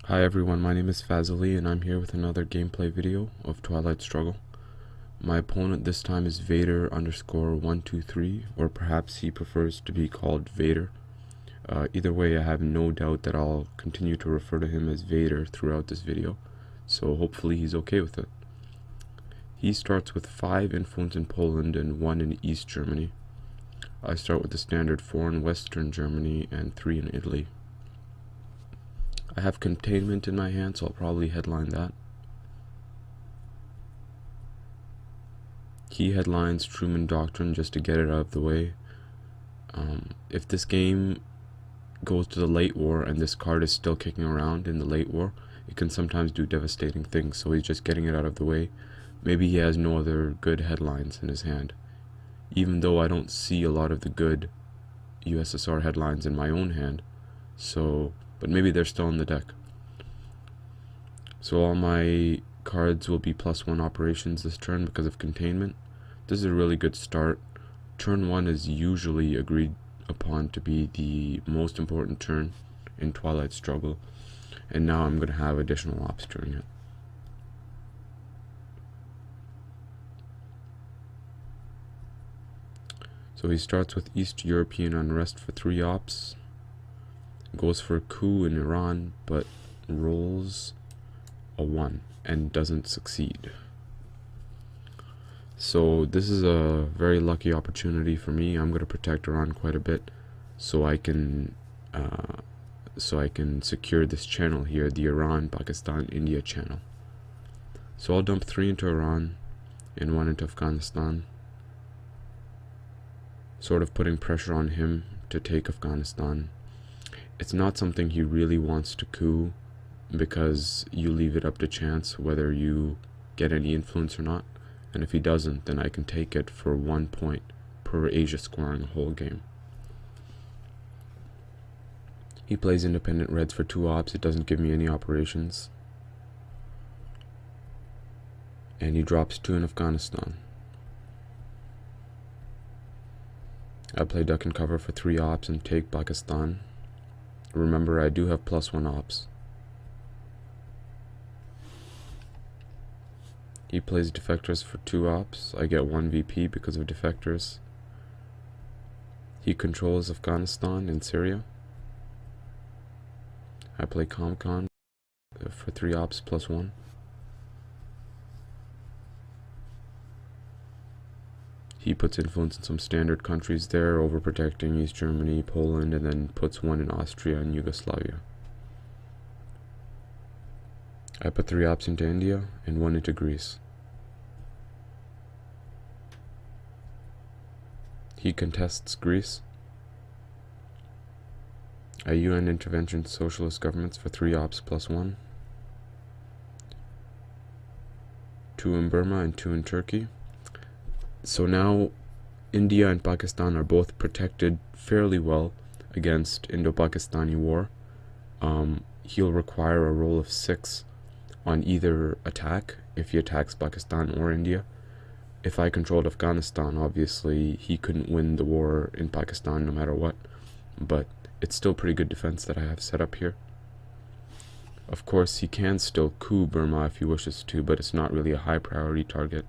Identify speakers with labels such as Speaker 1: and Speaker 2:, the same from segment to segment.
Speaker 1: Hi everyone, my name is Vassal and I'm here with another gameplay video of Twilight Struggle. My opponent this time is Vader_123, or perhaps he prefers to be called Vader. Either way, I have no doubt that I'll continue to refer to him as Vader throughout this video, so hopefully he's okay with it. He starts with 5 influence in Poland and 1 in East Germany. I start with the standard 4 in Western Germany and 3 in Italy. I have containment in my hand, so I'll probably headline that. He headlines Truman Doctrine just to get it out of the way. If this game goes to the late war and this card is still kicking around in the late war, it can sometimes do devastating things, so he's just getting it out of the way. Maybe he has no other good headlines in his hand. Even though I don't see a lot of the good USSR headlines in my own hand, but maybe they're still in the deck. So all my cards will be +1 operations this turn because of containment. This is a really good start. Turn 1 is usually agreed upon to be the most important turn in Twilight Struggle, and now I'm going to have additional ops during it. So he starts with East European unrest for 3 ops. Goes for a coup in Iran, but rolls a 1 and doesn't succeed. So this is a very lucky opportunity for me. I'm going to protect Iran quite a bit, so I can secure this channel here, the Iran, Pakistan, India channel. So I'll dump 3 into Iran and 1 into Afghanistan, sort of putting pressure on him to take Afghanistan. It's not something he really wants to coup, because you leave it up to chance whether you get any influence or not, and if he doesn't, then I can take it for 1 point per Asia scoring a whole game. He plays independent reds for 2 ops. It doesn't give me any operations, and he drops 2 in Afghanistan. I play duck and cover for 3 ops and take Pakistan. Remember, I do have +1 ops. He plays defectors for 2 ops. I get 1 VP because of defectors. He controls Afghanistan and Syria. I play Comcon for 3 ops +1. He puts influence in some standard countries there, overprotecting East Germany, Poland, and then puts 1 in Austria and Yugoslavia. I put 3 ops into India and 1 into Greece. He contests Greece. I UN intervention socialist governments for 3 ops +1. 2 in Burma and 2 in Turkey. So now India and Pakistan are both protected fairly well against Indo-Pakistani war. He'll require a roll of 6 on either attack if he attacks Pakistan or India. If I controlled Afghanistan, obviously he couldn't win the war in Pakistan no matter what, but it's still pretty good defense that I have set up here. Of course, he can still coup Burma if he wishes to, but it's not really a high priority target.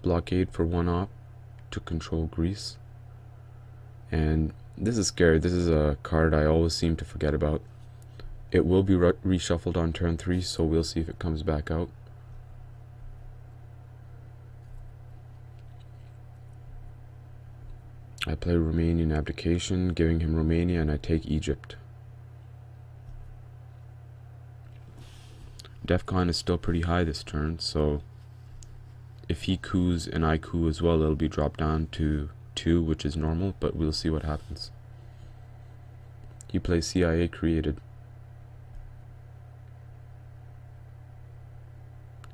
Speaker 1: Blockade for 1 op to control Greece. And this is scary. This is a card I always seem to forget about. It will be reshuffled on turn 3, so we'll see if it comes back out. I play Romanian abdication, giving him Romania, and I take Egypt. DEFCON is still pretty high this turn, so if he coups and I coup as well, it'll be dropped down to 2, which is normal, but we'll see what happens. He plays CIA created,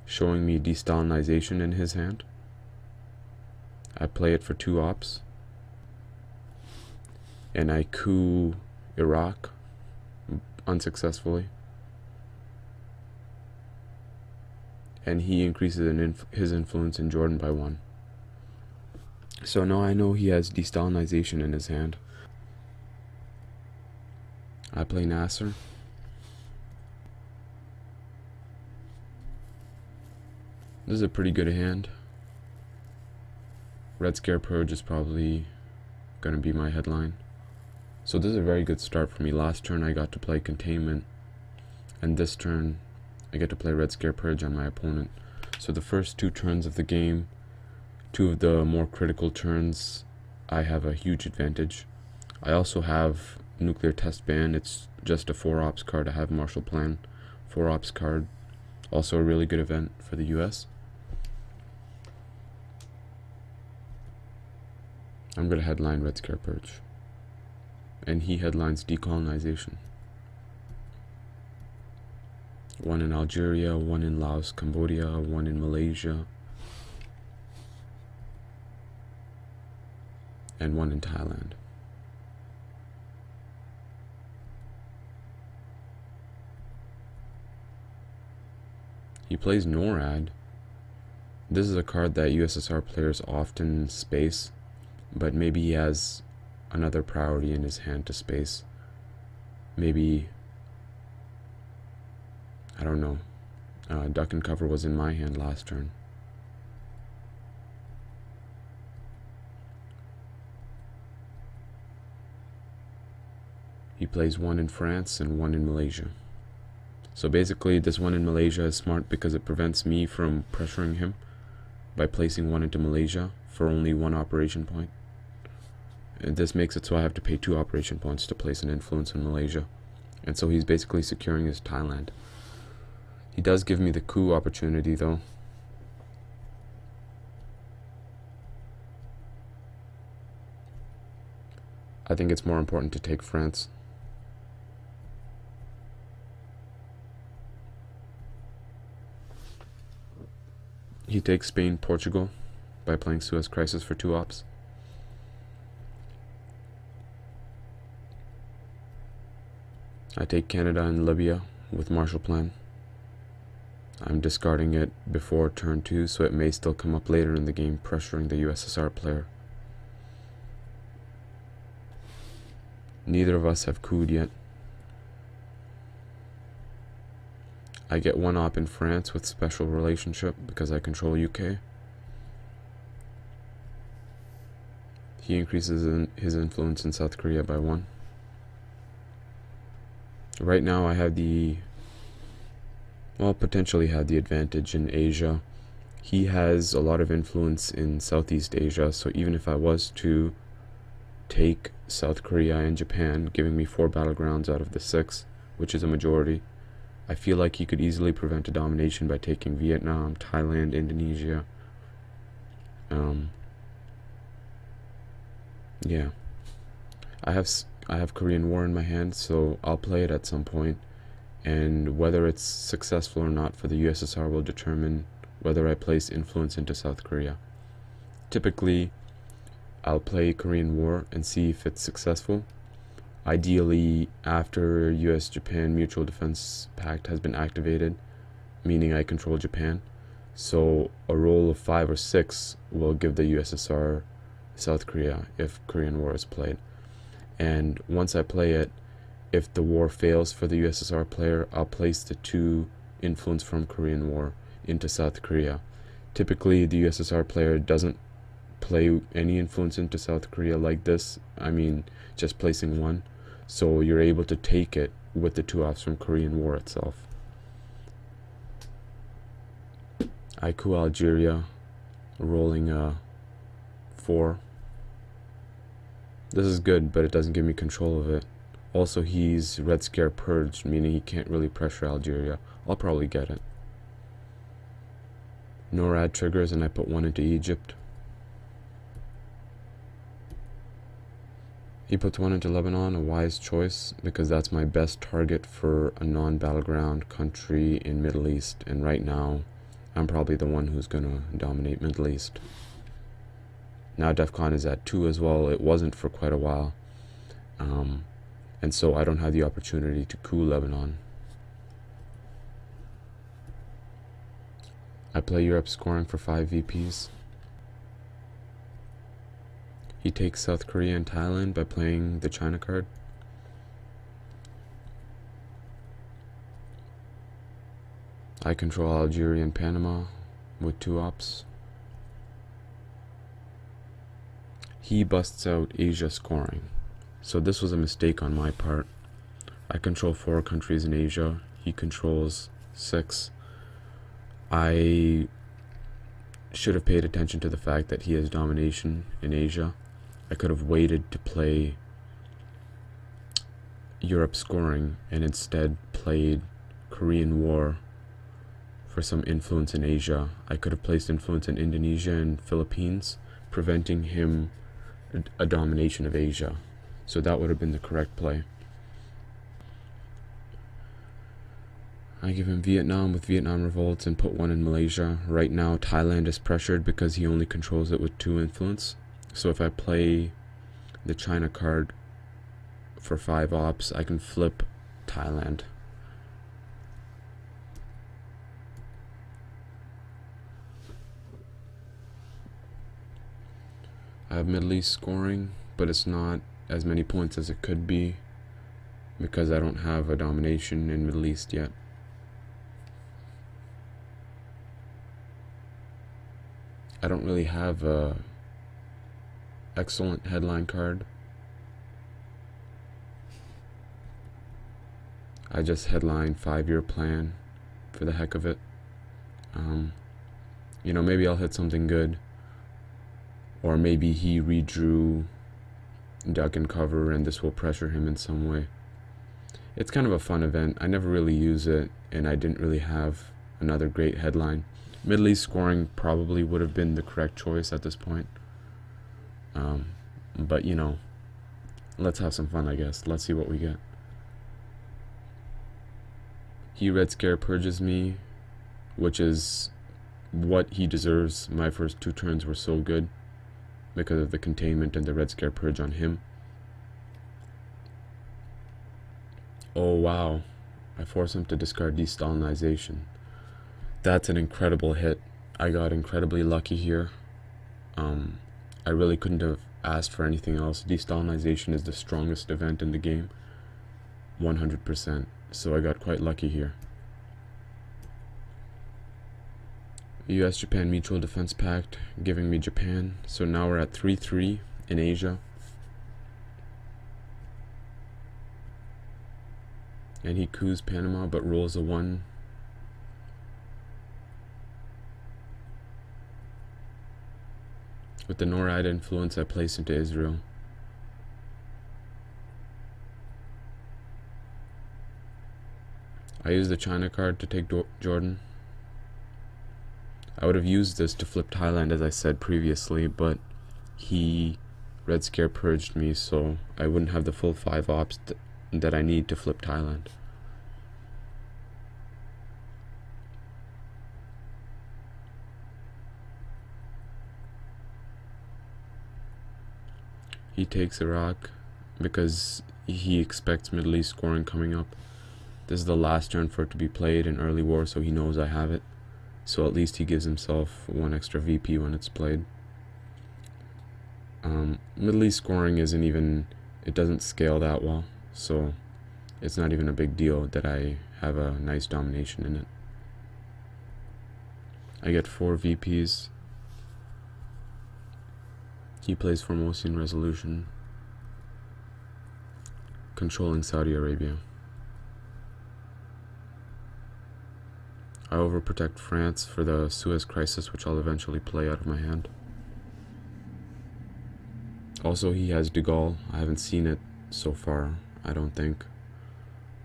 Speaker 1: showing me De-Stalinization in his hand. I play it for 2 ops, and I coup Iraq unsuccessfully. And he increases his influence in Jordan by 1. So now I know he has De-Stalinization in his hand. I play Nasser. This is a pretty good hand. Red Scare Purge is probably gonna be my headline. So this is a very good start for me. Last turn I got to play Containment, and this turn I get to play Red Scare Purge on my opponent. So the first 2 turns of the game, 2 of the more critical turns, I have a huge advantage. I also have Nuclear Test Ban. It's just a 4 ops card. I have Marshall Plan 4 ops card. Also a really good event for the US. I'm gonna headline Red Scare Purge, and he headlines Decolonization. 1 in Algeria, 1 in Laos, Cambodia, 1 in Malaysia, and 1 in Thailand. He plays NORAD. This is a card that USSR players often space, but maybe he has another priority in his hand to space. Maybe, I don't know. Duck and Cover was in my hand last turn. He plays 1 in France and 1 in Malaysia. So basically this 1 in Malaysia is smart because it prevents me from pressuring him by placing 1 into Malaysia for only 1 operation point. And this makes it so I have to pay 2 operation points to place an influence in Malaysia. And so he's basically securing his Thailand. He does give me the coup opportunity though. I think it's more important to take France. He takes Spain, Portugal by playing Suez Crisis for 2 ops. I take Canada and Libya with Marshall Plan. I'm discarding it before turn 2, so it may still come up later in the game, pressuring the USSR player. Neither of us have couped yet. I get 1 op in France with special relationship because I control UK. He increases his influence in South Korea by 1. Right now I have potentially have the advantage in Asia. He has a lot of influence in Southeast Asia, so even if I was to take South Korea and Japan, giving me 4 battlegrounds out of the 6, which is a majority, I feel like he could easily prevent a domination by taking Vietnam, Thailand, Indonesia. Yeah. I have Korean War in my hand, so I'll play it at some point, and whether it's successful or not for the USSR will determine whether I place influence into South Korea. Typically, I'll play Korean War and see if it's successful. Ideally, after US-Japan Mutual Defense Pact has been activated, meaning I control Japan, so a roll of 5 or 6 will give the USSR South Korea if Korean War is played. And once I play it, if the war fails for the USSR player, I'll place the 2 influence from Korean War into South Korea. Typically, the USSR player doesn't play any influence into South Korea like this. I mean, just placing 1. So you're able to take it with the 2 offs from Korean War itself. I coup Algeria, rolling 4. This is good, but it doesn't give me control of it. Also, he's Red Scare Purged, meaning he can't really pressure Algeria. I'll probably get it. NORAD triggers and I put 1 into Egypt. He puts 1 into Lebanon, a wise choice, because that's my best target for a non-battleground country in Middle East, and right now, I'm probably the one who's gonna dominate Middle East. Now DEFCON is at 2 as well. It wasn't for quite a while, and so I don't have the opportunity to coup Lebanon. I play Europe scoring for 5 VPs. He takes South Korea and Thailand by playing the China card. I control Algeria and Panama with 2 ops. He busts out Asia scoring. So this was a mistake on my part. I control 4 countries in Asia. He controls 6. I should have paid attention to the fact that he has domination in Asia. I could have waited to play Europe scoring and instead played Korean War for some influence in Asia. I could have placed influence in Indonesia and Philippines, preventing him a domination of Asia. So that would have been the correct play. I give him Vietnam with Vietnam revolts and put 1 in Malaysia. Right now Thailand is pressured because he only controls it with 2 influence. So if I play the China card for 5 ops, I can flip Thailand. I have Middle East scoring, but it's not as many points as it could be because I don't have a domination in Middle East yet. I don't really have a excellent headline card. I just headline 5-year plan for the heck of it. You know, maybe I'll hit something good, or maybe he redrew duck and cover and this will pressure him in some way. It's kind of a fun event. I never really use it, and I didn't really have another great headline. Middle East scoring probably would have been the correct choice at this point. But you know, let's have some fun, I guess. Let's see what we get. He Red Scare purges me, which is what he deserves. My first 2 turns were so good because of the containment and the Red Scare purge on him. Oh wow, I force him to discard De-Stalinization. That's an incredible hit. I got incredibly lucky here. I really couldn't have asked for anything else. De-Stalinization is the strongest event in the game, 100%. So I got quite lucky here. US-Japan Mutual Defense Pact giving me Japan. So now we're at 3-3 in Asia. And he coups Panama but rolls a 1. With the NORAD influence, I place into Israel. I use the China card to take Jordan. I would have used this to flip Thailand, as I said previously, but he Red Scare purged me, so I wouldn't have the full 5 ops that I need to flip Thailand. He takes Iraq because he expects Middle East scoring coming up. This is the last turn for it to be played in early war, so he knows I have it. So at least he gives himself 1 extra VP when it's played. Middle East scoring isn't even, it doesn't scale that well, so it's not even a big deal that I have a nice domination in it. I get 4 VPs. He plays Formosian Resolution, controlling Saudi Arabia. I overprotect France for the Suez Crisis, which I'll eventually play out of my hand. Also, he has De Gaulle. I haven't seen it so far, I don't think.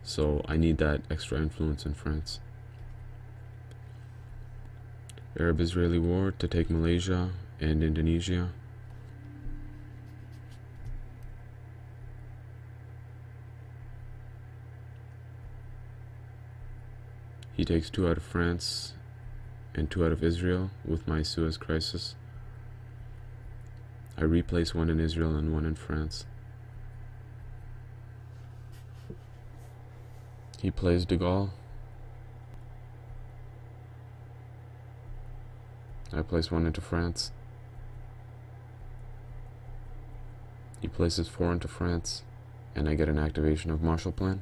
Speaker 1: So I need that extra influence in France. Arab-Israeli war to take Malaysia and Indonesia. He takes 2 out of France and 2 out of Israel with my Suez Crisis. I replace 1 in Israel and 1 in France. He plays De Gaulle. I place 1 into France. He places 4 into France, and I get an activation of Marshall Plan.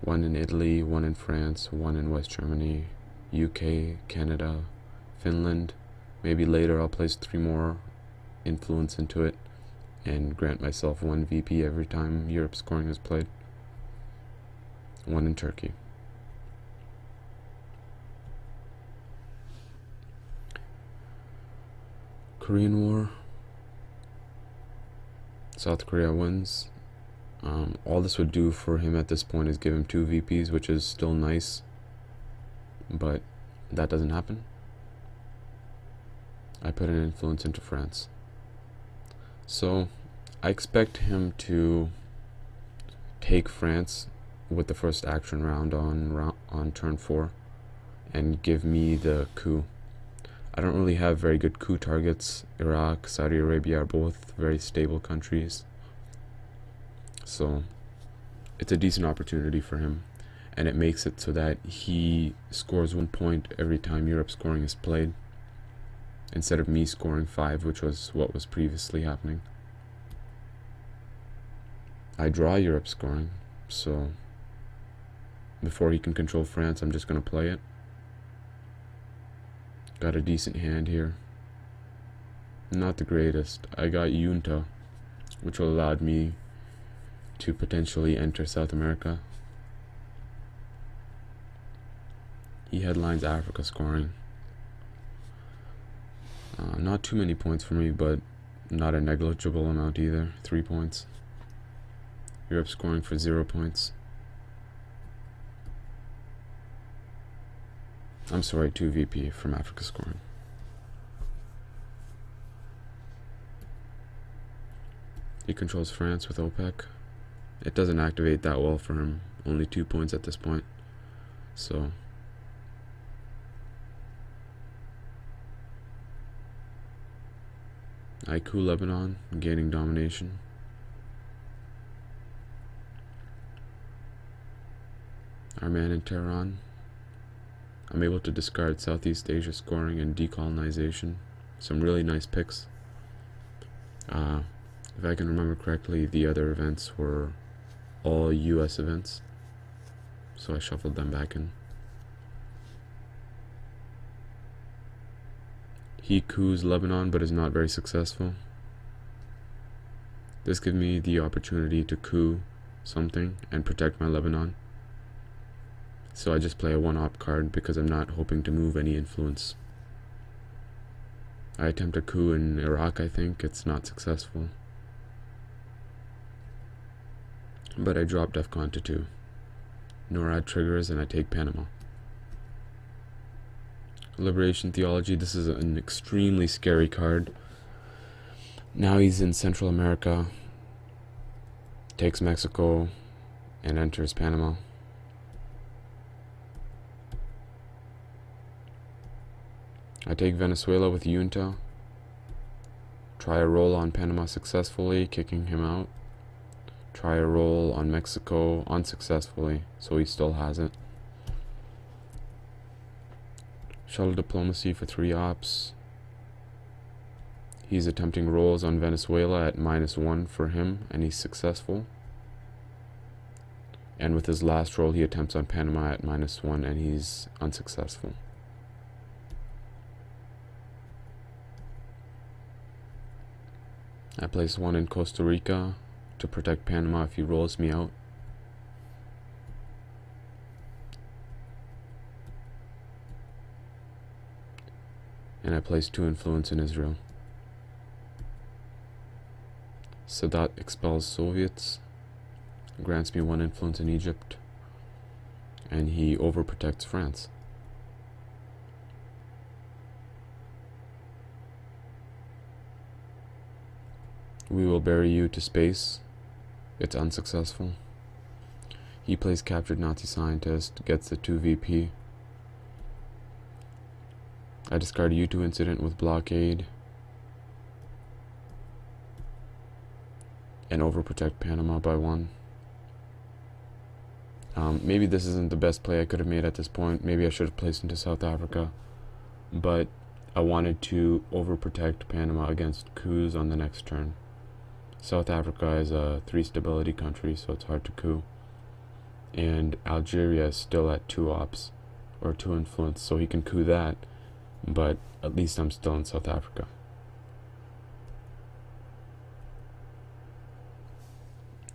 Speaker 1: 1 in Italy, 1 in France, 1 in West Germany, UK, Canada, Finland. Maybe later I'll place 3 more influence into it and grant myself 1 VP every time Europe scoring is played. 1 in Turkey. Korean War. South Korea wins. All this would do for him at this point is give him 2 VPs, which is still nice, but that doesn't happen. I put an influence into France. So I expect him to take France with the first action round on turn 4 and give me the coup. I don't really have very good coup targets. Iraq, Saudi Arabia are both very stable countries, so it's a decent opportunity for him, and it makes it so that he scores 1 point every time Europe scoring is played, instead of me scoring 5, which was what was previously happening. I draw Europe scoring, so before he can control France, I'm just going to play it. Got a decent hand here. Not the greatest. I got Junta, which will allow me to potentially enter South America. He headlines Africa scoring. Not too many points for me, but not a negligible amount either. 3 points. Europe scoring for 0 points. I'm sorry, 2 VP from Africa scoring. He controls France with OPEC. It doesn't activate that well for him. Only 2 points at this point. So I coup Lebanon, gaining domination. Our man in Tehran. I'm able to discard Southeast Asia scoring and decolonization. Some really nice picks. If I can remember correctly, the other events were all US events, so I shuffled them back in. He coups Lebanon but is not very successful. This gives me the opportunity to coup something and protect my Lebanon. So I just play a 1-op card because I'm not hoping to move any influence. I attempt a coup in Iraq, I think. It's not successful. But I drop DEFCON to 2. NORAD triggers and I take Panama. Liberation Theology. This is an extremely scary card. Now he's in Central America. Takes Mexico and enters Panama. I take Venezuela with Junta. Try a roll on Panama successfully, kicking him out. Try a roll on Mexico unsuccessfully, so he still has it. Shuttle Diplomacy for 3 ops. He's attempting rolls on Venezuela at -1 for him, and he's successful. And with his last roll, he attempts on Panama at -1, and he's unsuccessful. I place 1 in Costa Rica to protect Panama if he rolls me out. And I place 2 influence in Israel. Sadat expels Soviets, grants me 1 influence in Egypt, and he overprotects France. We will bury you to space. It's unsuccessful. He plays captured Nazi scientist, gets the 2 VP. I discard U2 incident with blockade and overprotect Panama by 1. Maybe this isn't the best play I could have made at this point. Maybe I should have placed into South Africa, but I wanted to overprotect Panama against coups on the next turn. South Africa is a 3 stability country, so it's hard to coup. And Algeria is still at 2 ops, or 2 influence, so he can coup that, but at least I'm still in South Africa.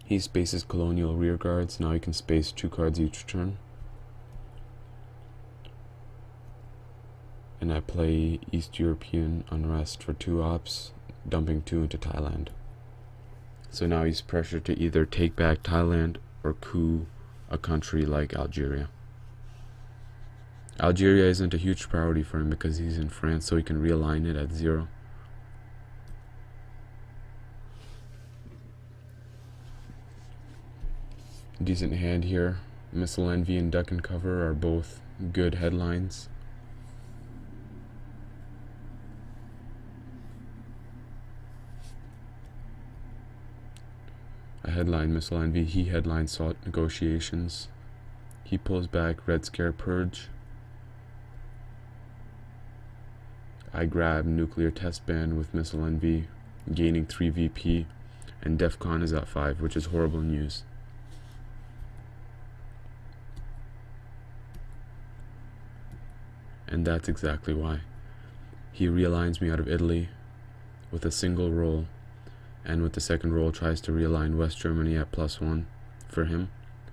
Speaker 1: He spaces colonial rear guards. Now he can space 2 cards each turn. And I play East European unrest for 2 ops, dumping 2 into Thailand. So now he's pressured to either take back Thailand or coup a country like Algeria. Algeria isn't a huge priority for him because he's in France, so he can realign it at 0. Decent hand here. Missile Envy and Duck and Cover are both good headlines. I headline Missile Envy, he headlines Salt Negotiations. He pulls back Red Scare Purge. I grab Nuclear Test Ban with Missile Envy, gaining 3 VP, and DEFCON is at 5, which is horrible news. And that's exactly why. He realigns me out of Italy with a single roll, and with the second roll tries to realign West Germany at +1 for him,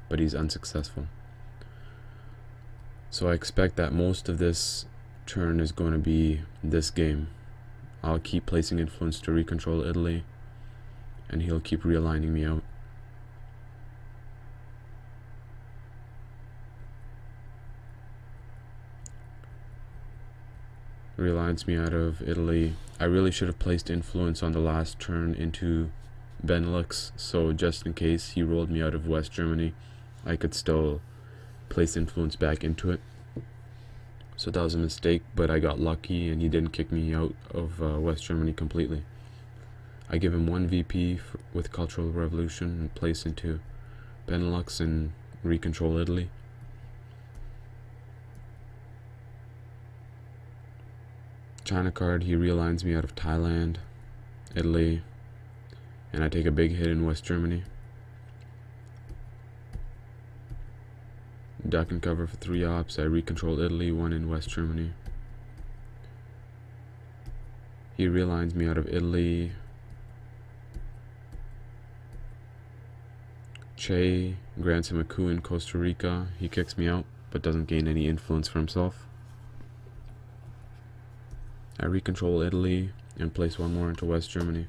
Speaker 1: but he's unsuccessful. So I expect that most of this turn is going to be this game. I'll keep placing influence to recontrol Italy, and he'll keep realigning me out. Realigns me out of Italy. I really should have placed influence on the last turn into Benelux, so just in case he rolled me out of West Germany, I could still place influence back into it. So that was a mistake, but I got lucky and he didn't kick me out of West Germany completely. I give him 1 VP with Cultural Revolution and place into Benelux and recontrol Italy. China card, he realigns me out of Thailand, Italy, and I take a big hit in West Germany. Duck and Cover for 3 ops, I recontrol Italy, 1 in West Germany. He realigns me out of Italy. Che grants him a coup in Costa Rica. He kicks me out, but doesn't gain any influence for himself. I recontrol Italy and place 1 more into West Germany.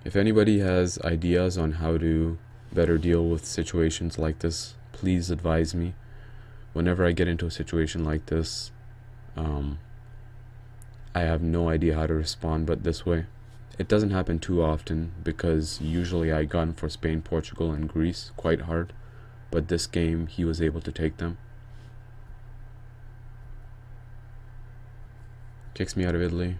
Speaker 1: If anybody has ideas on how to better deal with situations like this, please advise me. Whenever I get into a situation like this, I have no idea how to respond but this way. It doesn't happen too often because usually I gun for Spain, Portugal, and Greece quite hard, but this game he was able to take them. Kicks me out of Italy.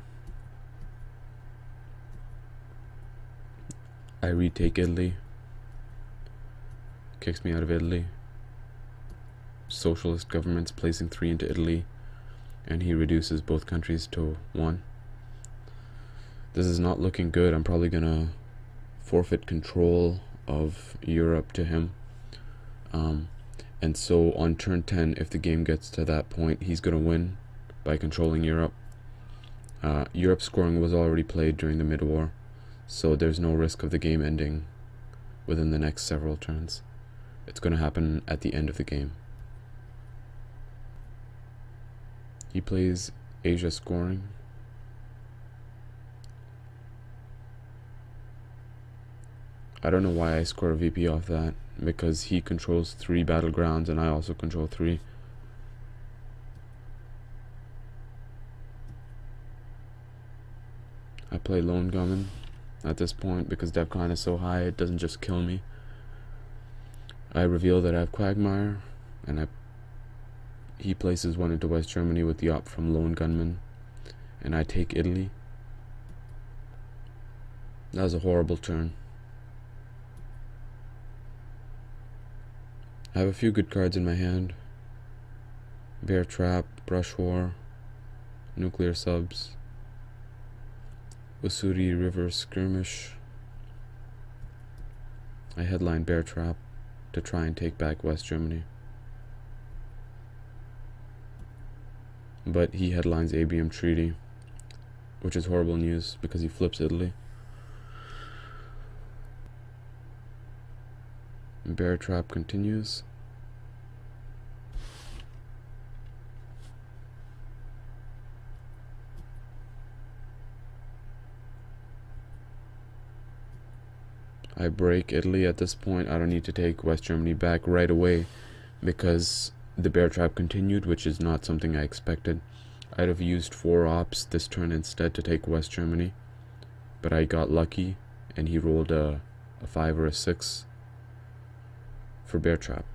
Speaker 1: I retake Italy. Kicks me out of Italy. Socialist governments placing 3 into Italy, and he reduces both countries to 1. This is not looking good. I'm probably gonna forfeit control of Europe to him. And so on turn 10, if the game gets to that point, he's gonna win by controlling Europe. Europe's scoring was already played during the mid-war, so there's no risk of the game ending within the next several turns. It's going to happen at the end of the game. He plays Asia scoring. I don't know why I score a VP off that, because he controls 3 battlegrounds and I also control 3. I play Lone Gunman at this point because DEFCON is so high it doesn't just kill me. I reveal that I have Quagmire, and he places 1 into West Germany with the op from Lone Gunman, and I take Italy. That was a horrible turn. I have a few good cards in my hand. Bear Trap, Brush War, Nuclear Subs. Ussuri River skirmish. I headline Bear Trap to try and take back West Germany. But he headlines ABM Treaty, which is horrible news because he flips Italy. Bear Trap continues. I break Italy at this point. I don't need to take West Germany back right away because the bear trap continued, which is not something I expected. I'd have used 4 ops this turn instead to take West Germany, but I got lucky and he rolled a 5 or a 6 for bear trap.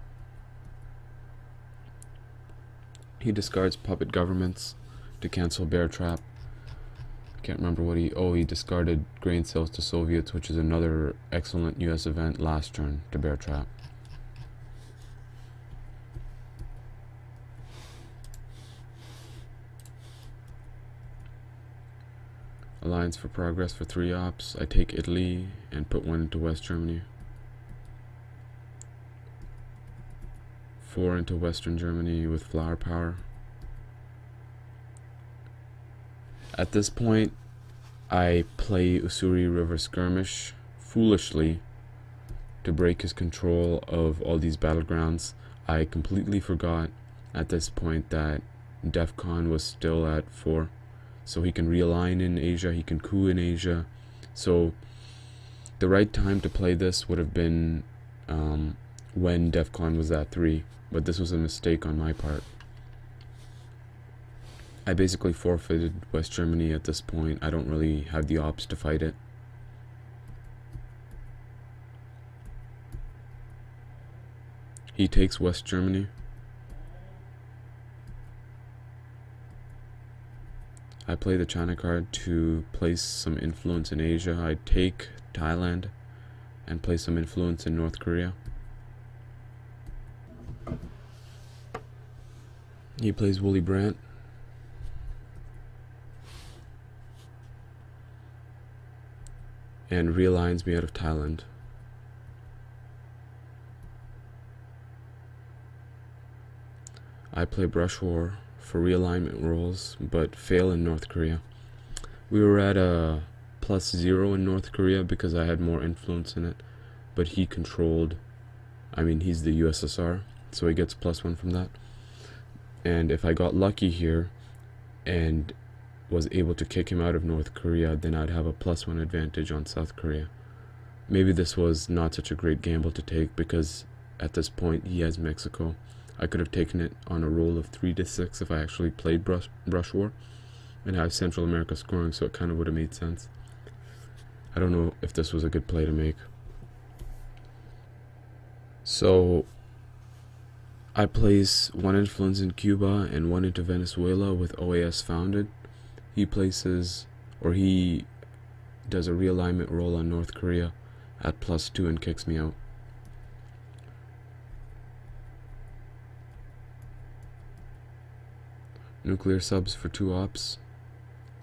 Speaker 1: He discards puppet governments to cancel bear trap. Can't remember what he discarded grain sales to Soviets, which is another excellent US event last turn to bear trap. Alliance for Progress for 3 ops. I take Italy and put 1 into West Germany. 4 into Western Germany with flower power. At this point, I play Ussuri River Skirmish foolishly to break his control of all these battlegrounds. I completely forgot at this point that DEFCON was still at 4. So he can realign in Asia, he can coup in Asia. So the right time to play this would have been when DEFCON was at 3. But this was a mistake on my part. I basically forfeited West Germany at this point. I don't really have the ops to fight it. He takes West Germany. I play the China card to place some influence in Asia. I take Thailand and place some influence in North Korea. He plays Willy Brandt. And realigns me out of Thailand. I play Brush War for realignment rolls, but fail in North Korea. We were at a +0 in North Korea because I had more influence in it, but he controlled, he's the USSR, so he gets +1 from that. And if I got lucky here and was able to kick him out of North Korea, then I'd have a +1 advantage on South Korea. Maybe this was not such a great gamble to take because at this point he has Mexico. I could have taken it on a roll of 3 to 6 if I actually played Brush War and have Central America scoring, so it kind of would have made sense. I don't know if this was a good play to make. So I place 1 influence in Cuba and 1 into Venezuela with OAS founded. He places, or he does a realignment roll on North Korea at +2 and kicks me out. Nuclear subs for 2 ops.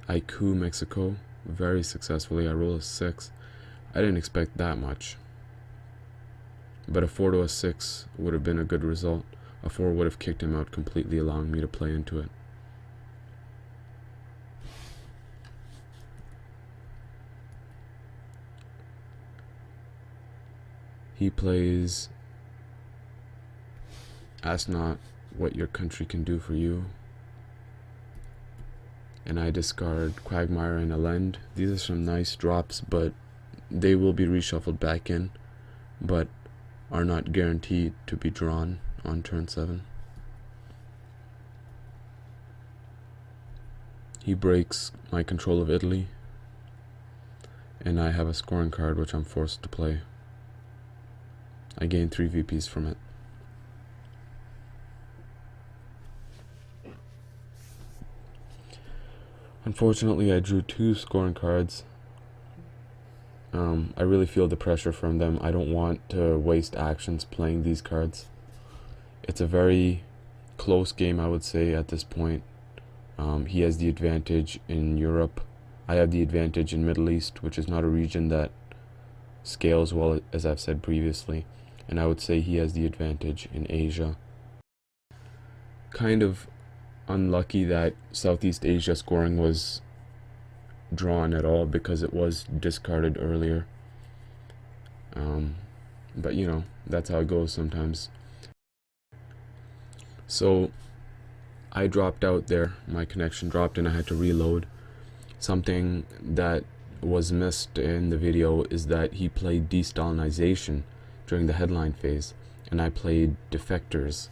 Speaker 1: I coup Mexico very successfully. I roll a 6. I didn't expect that much, but a 4 to a 6 would have been a good result. A 4 would have kicked him out completely, allowing me to play into it. He plays Ask Not What Your Country Can Do For You. And I discard Quagmire and Elend. These are some nice drops, but they will be reshuffled back in, but are not guaranteed to be drawn on turn 7. He breaks my control of Italy, and I have a scoring card which I'm forced to play. I gain 3 VPs from it. Unfortunately, I drew 2 scoring cards. I really feel the pressure from them. I don't want to waste actions playing these cards. It's a very close game, I would say, at this point. He has the advantage in Europe. I have the advantage in Middle East, which is not a region that scales well, as I've said previously, and I would say he has the advantage in Asia. Kind of unlucky that Southeast Asia scoring was drawn at all because it was discarded earlier. But you know, that's how it goes sometimes. So I dropped out there, my connection dropped and I had to reload. Something that was missed in the video is that he played De-Stalinization during the headline phase and I played Defectors,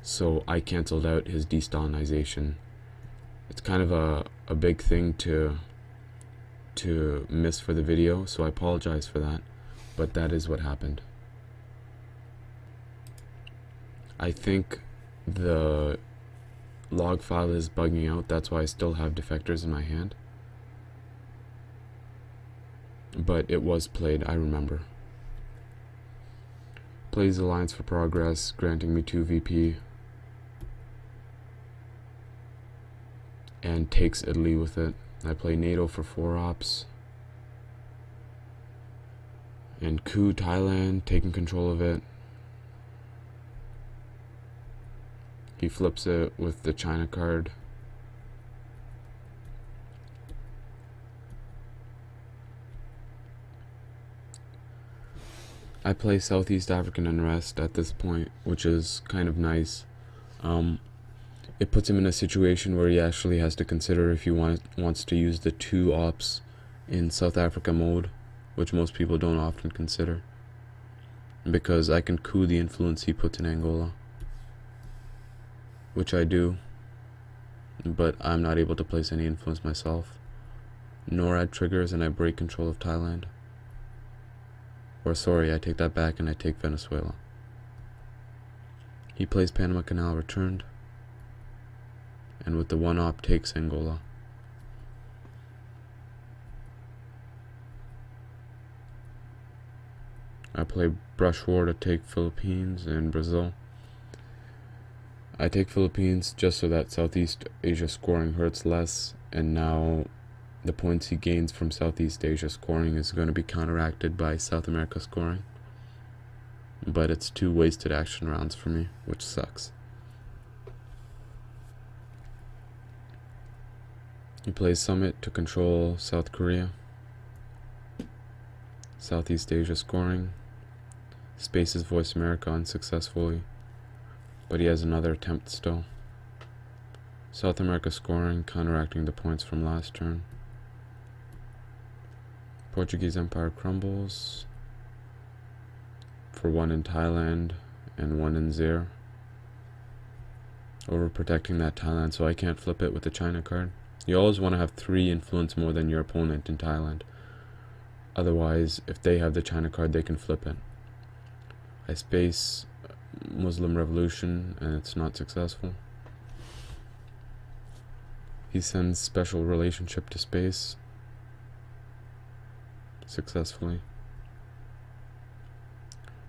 Speaker 1: so I cancelled out his De-Stalinization. It's kind of a big thing to miss for the video, so I apologize for that, but that is what happened. I think the log file is bugging out, that's why I still have Defectors in my hand. But it was played, I remember. Plays Alliance for Progress, granting me 2 VP. And takes Italy with it. I play NATO for 4 ops. And coup Thailand, taking control of it. He flips it with the China card. I play Southeast African Unrest at this point, which is kind of nice. It puts him in a situation where he actually has to consider if he wants to use the 2 ops in South Africa mode, which most people don't often consider, because I can coup the influence he puts in Angola, which I do, but I'm not able to place any influence myself, nor add triggers, and I break control of Thailand. Or sorry, I take that back and I take Venezuela. He plays Panama Canal returned, and with the 1 op takes Angola. I play Brush War to take Philippines and Brazil. I take Philippines just so that Southeast Asia scoring hurts less, and now the points he gains from Southeast Asia scoring is going to be counteracted by South America scoring. But it's 2 wasted action rounds for me, which sucks. He plays Summit to control South Korea. Southeast Asia scoring. Spaces Voice America unsuccessfully, but he has another attempt still. South America scoring, counteracting the points from last turn. Portuguese Empire crumbles for 1 in Thailand and 1 in Zaire. Overprotecting that Thailand, so I can't flip it with the China card. You always want to have 3 influence more than your opponent in Thailand. Otherwise, if they have the China card, they can flip it. I space Muslim Revolution and it's not successful. He sends Special Relationship to space successfully.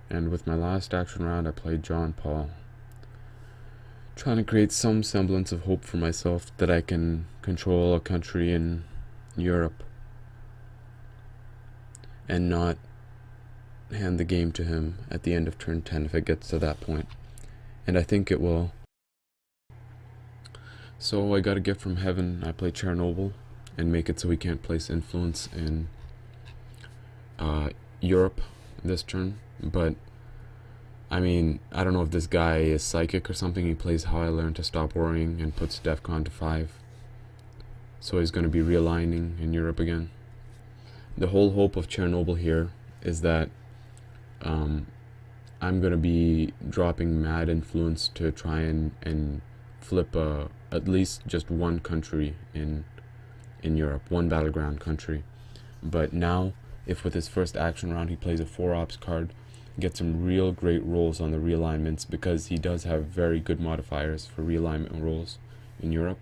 Speaker 1: And with my last action round, I played John Paul, trying to create some semblance of hope for myself that I can control a country in Europe and not hand the game to him at the end of turn 10 if it gets to that point. And I think it will. So I got a gift from heaven. I play Chernobyl and make it so he can't place influence in Europe this turn. But I mean, I don't know if this guy is psychic or something. He plays How I Learned to Stop Worrying and puts DEFCON to 5. So he's going to be realigning in Europe again. The whole hope of Chernobyl here is that I'm going to be dropping mad influence to try and flip at least just 1 country in Europe, 1 battleground country. But now, if with his first action round he plays a 4 ops card, gets some real great rolls on the realignments, because he does have very good modifiers for realignment rolls in Europe,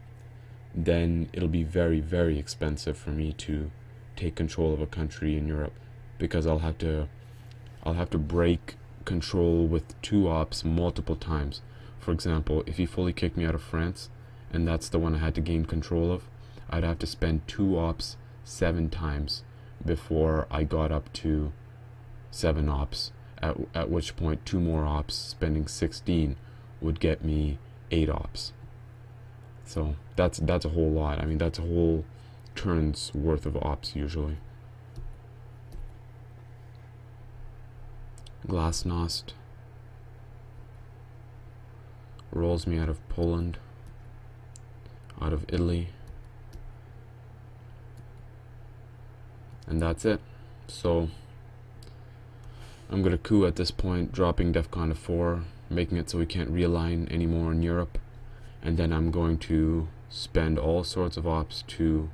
Speaker 1: then it'll be very, very expensive for me to take control of a country in Europe, because I'll have to break control with 2 ops multiple times. For example, if he fully kicked me out of France, and that's the one I had to gain control of, I'd have to spend 2 ops 7 times before I got up to 7 ops, at which point 2 more ops, spending 16, would get me 8 ops. So that's a whole lot. I mean, that's a whole turn's worth of ops usually. Glasnost rolls me out of Poland, out of Italy, and that's it. So I'm gonna coup at this point, dropping DEFCON to 4, making it so we can't realign anymore in Europe, and then I'm going to spend all sorts of ops to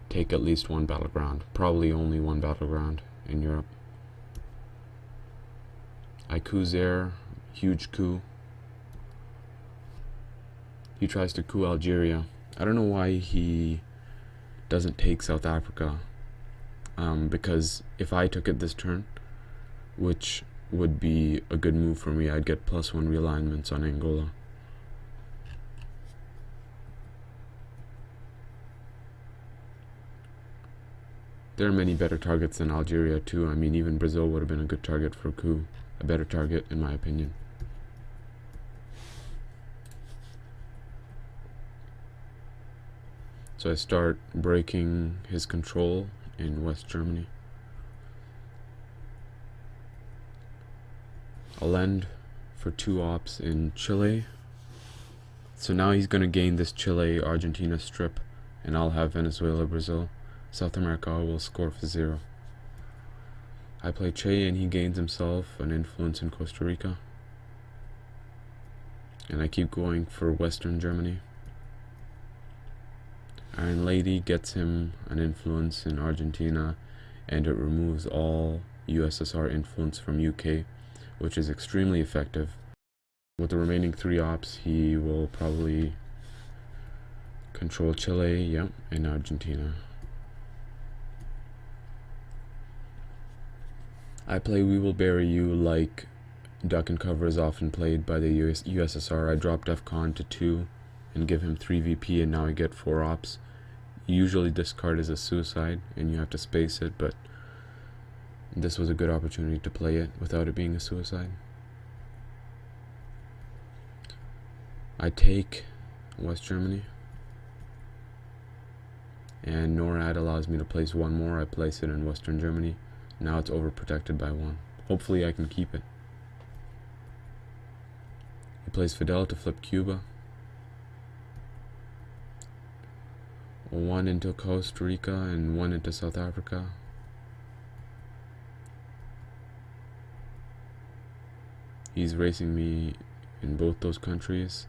Speaker 1: take at least 1 battleground, probably only 1 battleground in Europe. I coup there, huge coup. He tries to coup Algeria. I don't know why he doesn't take South Africa, because if I took it this turn, which would be a good move for me, I'd get +1 realignments on Angola. There are many better targets than Algeria too. I mean, even Brazil would have been a good target for a coup, a better target in my opinion. So I start breaking his control in West Germany. I'll end for 2 ops in Chile. So now he's going to gain this Chile-Argentina strip, and I'll have Venezuela, Brazil. South America will score for 0. I play Che, and he gains himself an influence in Costa Rica. And I keep going for Western Germany. Iron Lady gets him an influence in Argentina, and it removes all USSR influence from UK, which is extremely effective. With the remaining 3 ops, he will probably control Chile, and Argentina. I play We Will Bury You like duck and cover is often played by the USSR. I drop DEFCON to 2 and give him 3 VP, and now I get 4 ops. Usually this card is a suicide and you have to space it, but this was a good opportunity to play it without it being a suicide. I take West Germany, and NORAD allows me to place 1 more. I place it in Western Germany. Now it's overprotected by 1. Hopefully I can keep it. He plays Fidel to flip Cuba. 1 into Costa Rica and 1 into South Africa. He's racing me in both those countries.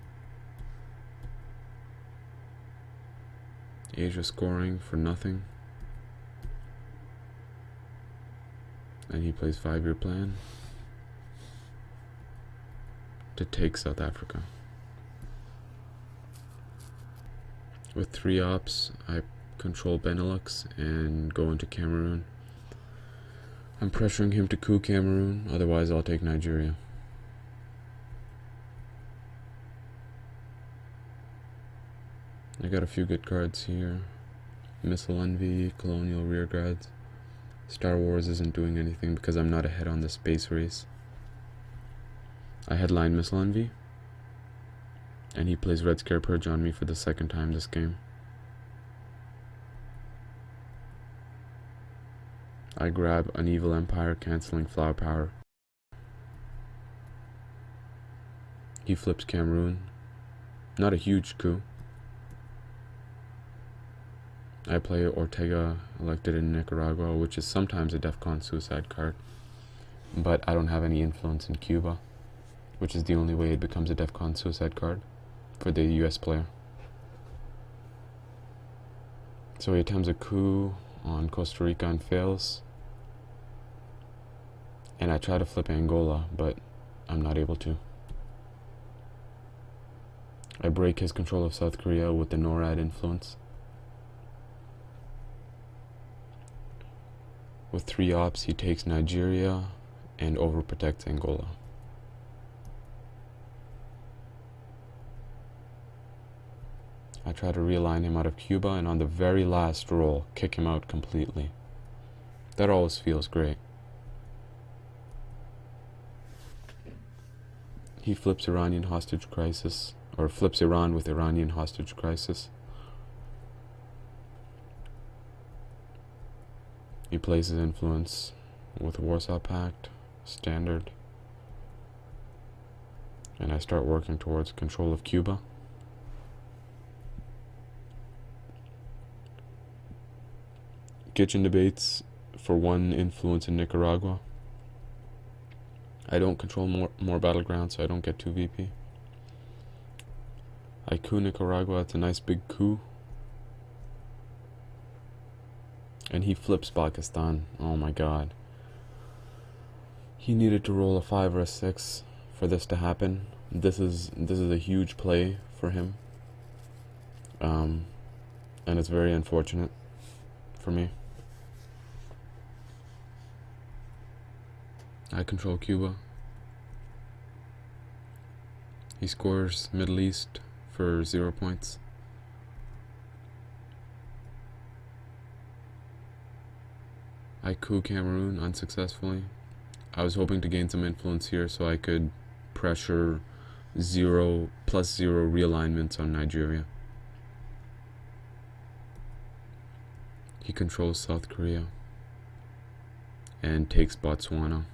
Speaker 1: Asia scoring for nothing. And he plays 5-year plan to take South Africa. With 3 ops, I control Benelux and go into Cameroon. I'm pressuring him to coup Cameroon, otherwise I'll take Nigeria. I got a few good cards here. Missile Envy, Colonial Rearguards. Star Wars isn't doing anything because I'm not ahead on the space race. I headline Missile Envy, and he plays Red Scare Purge on me for the 2nd time this game. I grab an Evil Empire, canceling Flower Power. He flips Cameroon. Not a huge coup. I play Ortega, elected in Nicaragua, which is sometimes a DEFCON suicide card, but I don't have any influence in Cuba, which is the only way it becomes a DEFCON suicide card for the US player. So he attempts a coup on Costa Rica and fails, and I try to flip Angola, but I'm not able to. I break his control of South Korea with the NORAD influence. With 3 ops, he takes Nigeria and overprotects Angola. I try to realign him out of Cuba, and on the very last roll, kick him out completely. That always feels great. He flips Iranian hostage crisis, or flips Iran with Iranian hostage crisis. He plays his influence with Warsaw Pact, standard. And I start working towards control of Cuba. Kitchen debates for one influence in Nicaragua. I don't control more battlegrounds, so I don't get 2 VP. I coup Nicaragua, it's a nice big coup. And he flips Pakistan. Oh my god. He needed to roll a 5 or a 6 for this to happen. This is a huge play for him. And it's very unfortunate for me. I control Cuba. He scores Middle East for 0 points. I coup Cameroon unsuccessfully. I was hoping to gain some influence here so I could pressure +0 realignments on Nigeria. He controls South Korea and takes Botswana.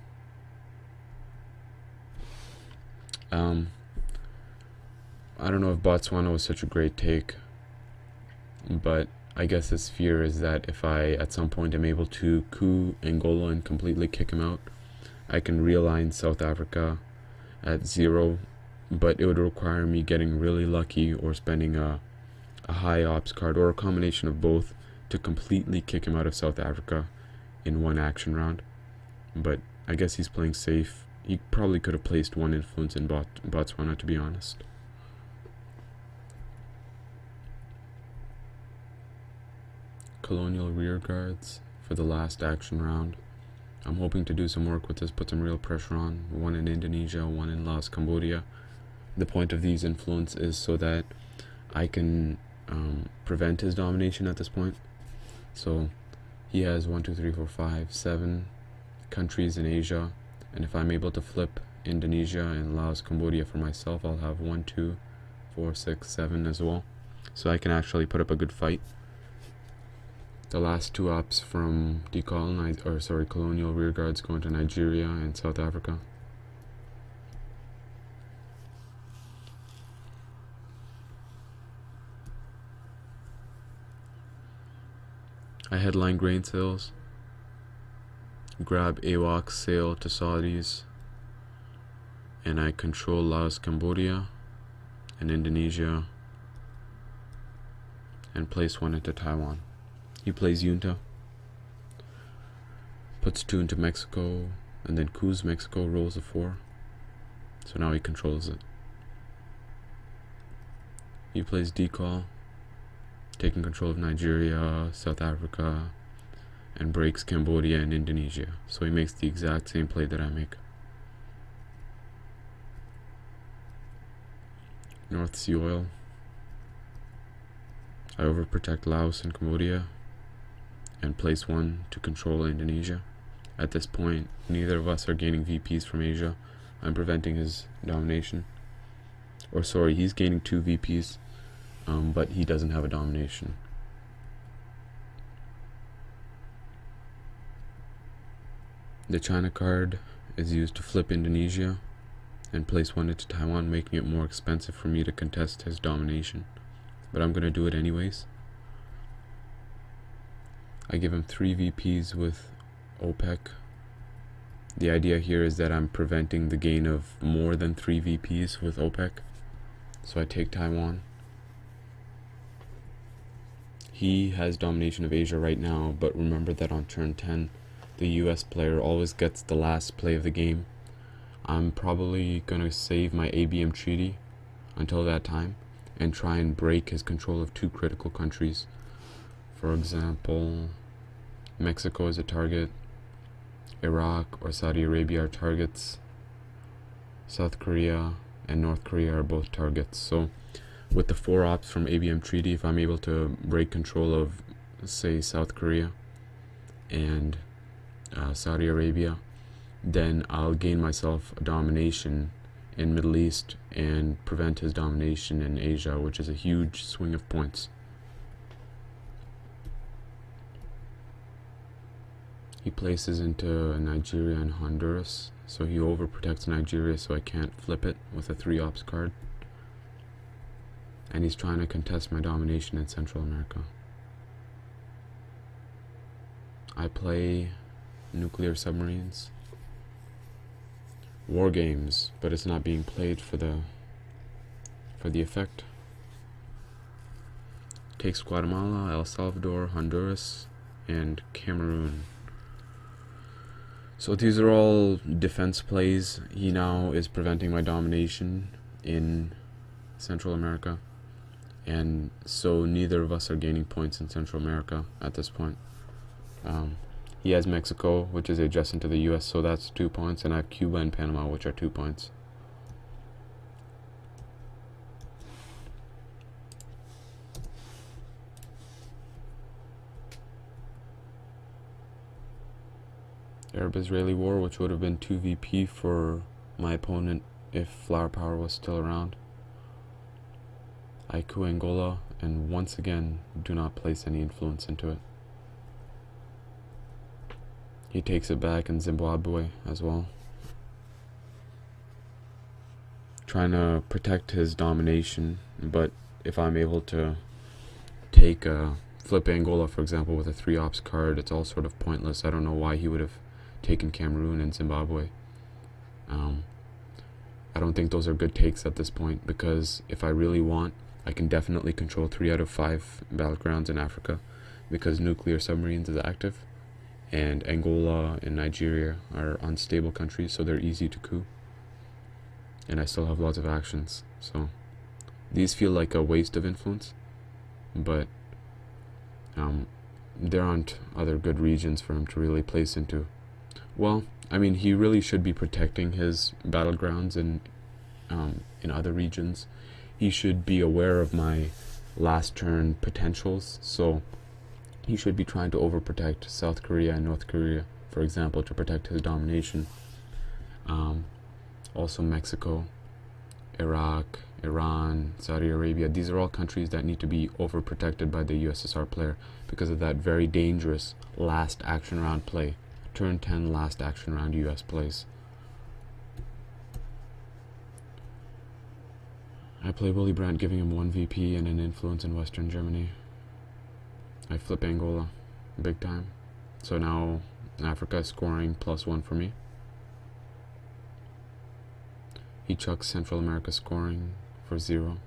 Speaker 1: I don't know if Botswana was such a great take, but I guess his fear is that if I at some point am able to coup Angola and completely kick him out, I can realign South Africa at 0, but it would require me getting really lucky or spending a high ops card or a combination of both to completely kick him out of South Africa in one action round. But I guess he's playing safe. He probably could have placed one influence in Botswana, to be honest. Colonial rearguards for the last action round. I'm hoping to do some work with this, put some real pressure on. One in Indonesia, one in Laos, Cambodia. The point of these influence is so that I can prevent his domination at this point. So he has 1, 2, 3, 4, 5, 7 countries in Asia, and if I'm able to flip Indonesia and Laos, Cambodia for myself, I'll have 1, 2, 4, 6, 7 as well. So I can actually put up a good fight. The last 2 ops from colonial rearguards going to Nigeria and South Africa. I headline grain sales, grab AWACS sale to Saudis, and I control Laos, Cambodia, and Indonesia, and place 1 into Taiwan. He plays Junta, puts 2 into Mexico, and then coups Mexico, rolls a 4. So now he controls it. He plays Decall, taking control of Nigeria, South Africa, and breaks Cambodia and Indonesia. So he makes the exact same play that I make. North Sea oil. I overprotect Laos and Cambodia and place 1 to control Indonesia. At this point, neither of us are gaining VPs from Asia. I'm preventing his domination. Or sorry, he's gaining 2 VPs, but he doesn't have a domination. The China card is used to flip Indonesia and place 1 into Taiwan, making it more expensive for me to contest his domination. But I'm going to do it anyways. I give him 3 VPs with OPEC. The idea here is that I'm preventing the gain of more than 3 VPs with OPEC. So I take Taiwan. He has domination of Asia right now, but remember that on turn 10, the US player always gets the last play of the game. I'm probably going to save my ABM treaty until that time and try and break his control of 2 critical countries. For example, Mexico is a target, Iraq or Saudi Arabia are targets, South Korea and North Korea are both targets. So with the 4 ops from ABM Treaty, if I'm able to break control of, say, South Korea and Saudi Arabia, then I'll gain myself a domination in Middle East and prevent his domination in Asia, which is a huge swing of points. He places into Nigeria and Honduras, so he overprotects Nigeria so I can't flip it with a 3 ops card. And he's trying to contest my domination in Central America. I play nuclear submarines. War games, but it's not being played for the effect. Takes Guatemala, El Salvador, Honduras, and Cameroon. So these are all defense plays. He now is preventing my domination in Central America. And so neither of us are gaining points in Central America at this point. He has Mexico, which is adjacent to the US, so that's 2 points, and I have Cuba and Panama, which are 2 points. Arab-Israeli war, which would have been 2 VP for my opponent if flower power was still around. I coup Angola, and once again do not place any influence into it. He takes it back in Zimbabwe as well, trying to protect his domination. But if I'm able to take flip Angola, for example, with a 3 ops card, it's all sort of pointless. I don't know why he would have taken Cameroon and Zimbabwe. I don't think those are good takes at this point, because if I really want, I can definitely control 3 out of 5 battlegrounds in Africa, because nuclear submarines is active, and Angola and Nigeria are unstable countries, so they're easy to coup, and I still have lots of actions. So these feel like a waste of influence, but there aren't other good regions for him to really place into. Well, I mean, he really should be protecting his battlegrounds in other regions. He should be aware of my last turn potentials, so he should be trying to overprotect South Korea and North Korea, for example, to protect his domination. Also Mexico, Iraq, Iran, Saudi Arabia, these are all countries that need to be overprotected by the USSR player because of that very dangerous last action round play. Turn 10 last action round US plays. I play Willy Brandt, giving him 1 VP and an influence in Western Germany. I flip Angola big time. So now Africa is scoring +1 for me. He chucks Central America scoring for 0.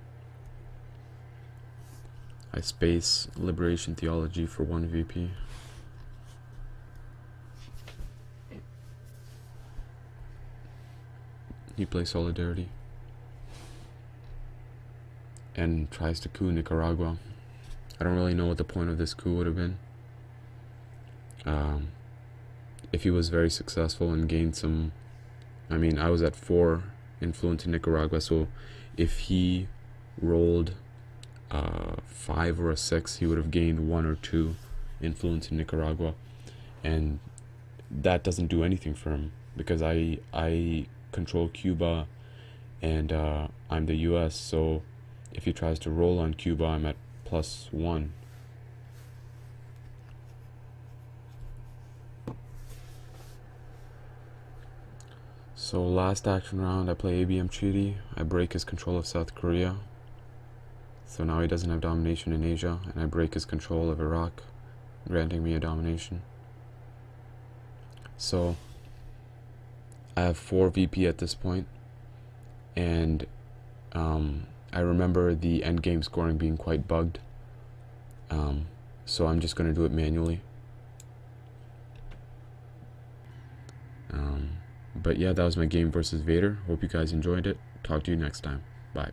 Speaker 1: I space Liberation Theology for 1 VP. He plays Solidarity and tries to coup Nicaragua. I don't really know what the point of this coup would have been. If he was very successful and gained some, I mean, I was at 4 influence in Nicaragua, so if he rolled 5 or a 6, he would have gained 1 or 2 influence in Nicaragua, and that doesn't do anything for him because I control Cuba and I'm the US, so if he tries to roll on Cuba, I'm at +1. So last action round, I play ABM Treaty. I break his control of South Korea. So now he doesn't have domination in Asia, and I break his control of Iraq, granting me a domination. So I have 4 VP at this point, and I remember the endgame scoring being quite bugged. So I'm just going to do it manually. But yeah, that was my game versus Vader. Hope you guys enjoyed it. Talk to you next time. Bye.